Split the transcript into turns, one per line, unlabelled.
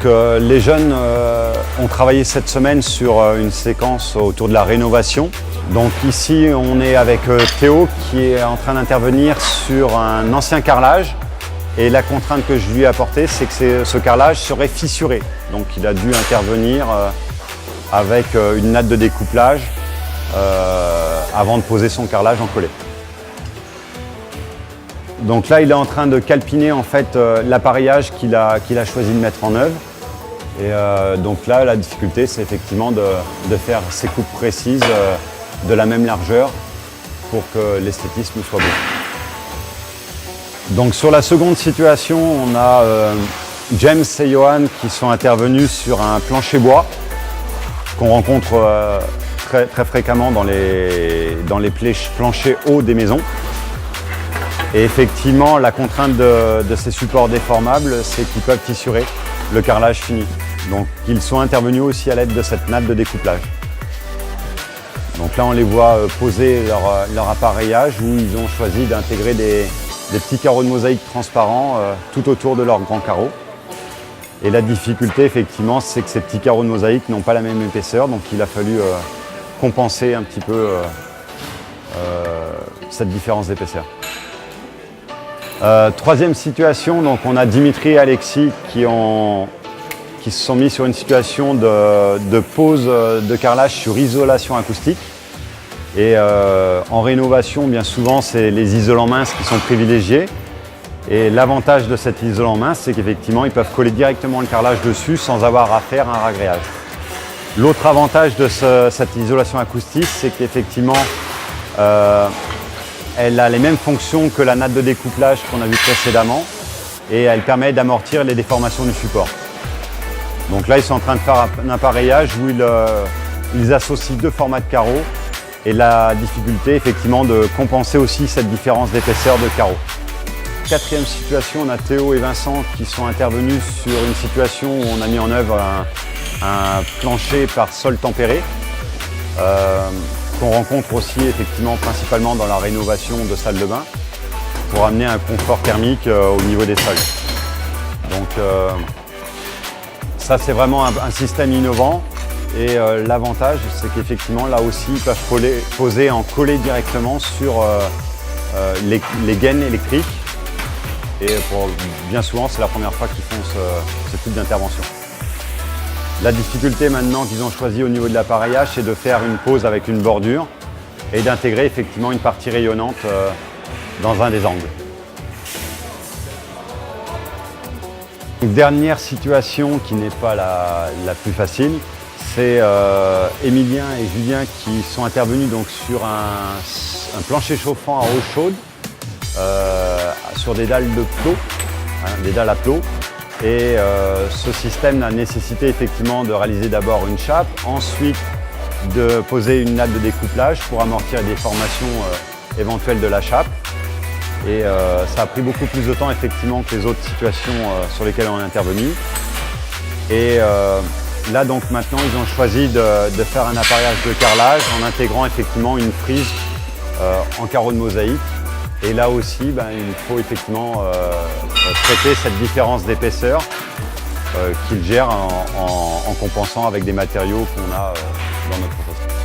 Les jeunes ont travaillé cette semaine sur une séquence autour de la rénovation. Donc ici on est avec Théo qui est en train d'intervenir sur un ancien carrelage. Et la contrainte que je lui ai apportée, c'est que ce carrelage serait fissuré. Donc il a dû intervenir avec une natte de découplage avant de poser son carrelage en collet. Donc là, il est en train de calpiner en fait l'appareillage qu'il a choisi de mettre en œuvre. Et donc là, la difficulté, c'est effectivement de faire ces coupes précises de la même largeur pour que l'esthétisme soit beau. Donc sur la seconde situation, on a James et Johan qui sont intervenus sur un plancher bois qu'on rencontre très fréquemment dans les planchers hauts des maisons. Et effectivement, la contrainte de ces supports déformables, c'est qu'ils peuvent fissurer le carrelage fini. Donc ils sont intervenus aussi à l'aide de cette natte de découplage. Donc là, on les voit poser leur appareillage où ils ont choisi d'intégrer des petits carreaux de mosaïque transparents tout autour de leurs grands carreaux. Et la difficulté, effectivement, c'est que ces petits carreaux de mosaïque n'ont pas la même épaisseur, donc il a fallu compenser un petit peu cette différence d'épaisseur. Troisième situation, donc on a Dimitri et Alexis qui se sont mis sur une situation de pose de carrelage sur isolation acoustique. Et en rénovation, bien souvent, c'est les isolants minces qui sont privilégiés. Et l'avantage de cet isolant mince, c'est qu'effectivement, ils peuvent coller directement le carrelage dessus sans avoir à faire un ragréage. L'autre avantage de cette isolation acoustique, c'est qu'effectivement, elle a les mêmes fonctions que la natte de découplage qu'on a vu précédemment et elle permet d'amortir les déformations du support. Donc là, ils sont en train de faire un appareillage où ils associent deux formats de carreaux et la difficulté, effectivement, de compenser aussi cette différence d'épaisseur de carreaux. Quatrième situation, on a Théo et Vincent qui sont intervenus sur une situation où on a mis en œuvre un plancher par sol tempéré. Qu'on rencontre aussi effectivement principalement dans la rénovation de salles de bain pour amener un confort thermique au niveau des sols. Donc ça c'est vraiment un système innovant et l'avantage c'est qu'effectivement là aussi ils peuvent poser en collé directement sur les gaines électriques et bien souvent c'est la première fois qu'ils font ce type d'intervention. La difficulté maintenant qu'ils ont choisi au niveau de l'appareillage, c'est de faire une pose avec une bordure et d'intégrer effectivement une partie rayonnante dans un des angles. Dernière situation qui n'est pas la plus facile, c'est Emilien et Julien qui sont intervenus donc sur un plancher chauffant à eau chaude sur des dalles de plot, des dalles à plot. Et ce système a nécessité effectivement de réaliser d'abord une chape, ensuite de poser une natte de découplage pour amortir les déformations éventuelles de la chape. Et ça a pris beaucoup plus de temps effectivement que les autres situations sur lesquelles on est intervenu. Et là donc maintenant ils ont choisi de faire un appareillage de carrelage en intégrant effectivement une frise en carreaux de mosaïque. Et là aussi, il faut effectivement traiter cette différence d'épaisseur qu'ils gèrent en compensant avec des matériaux qu'on a dans notre processus.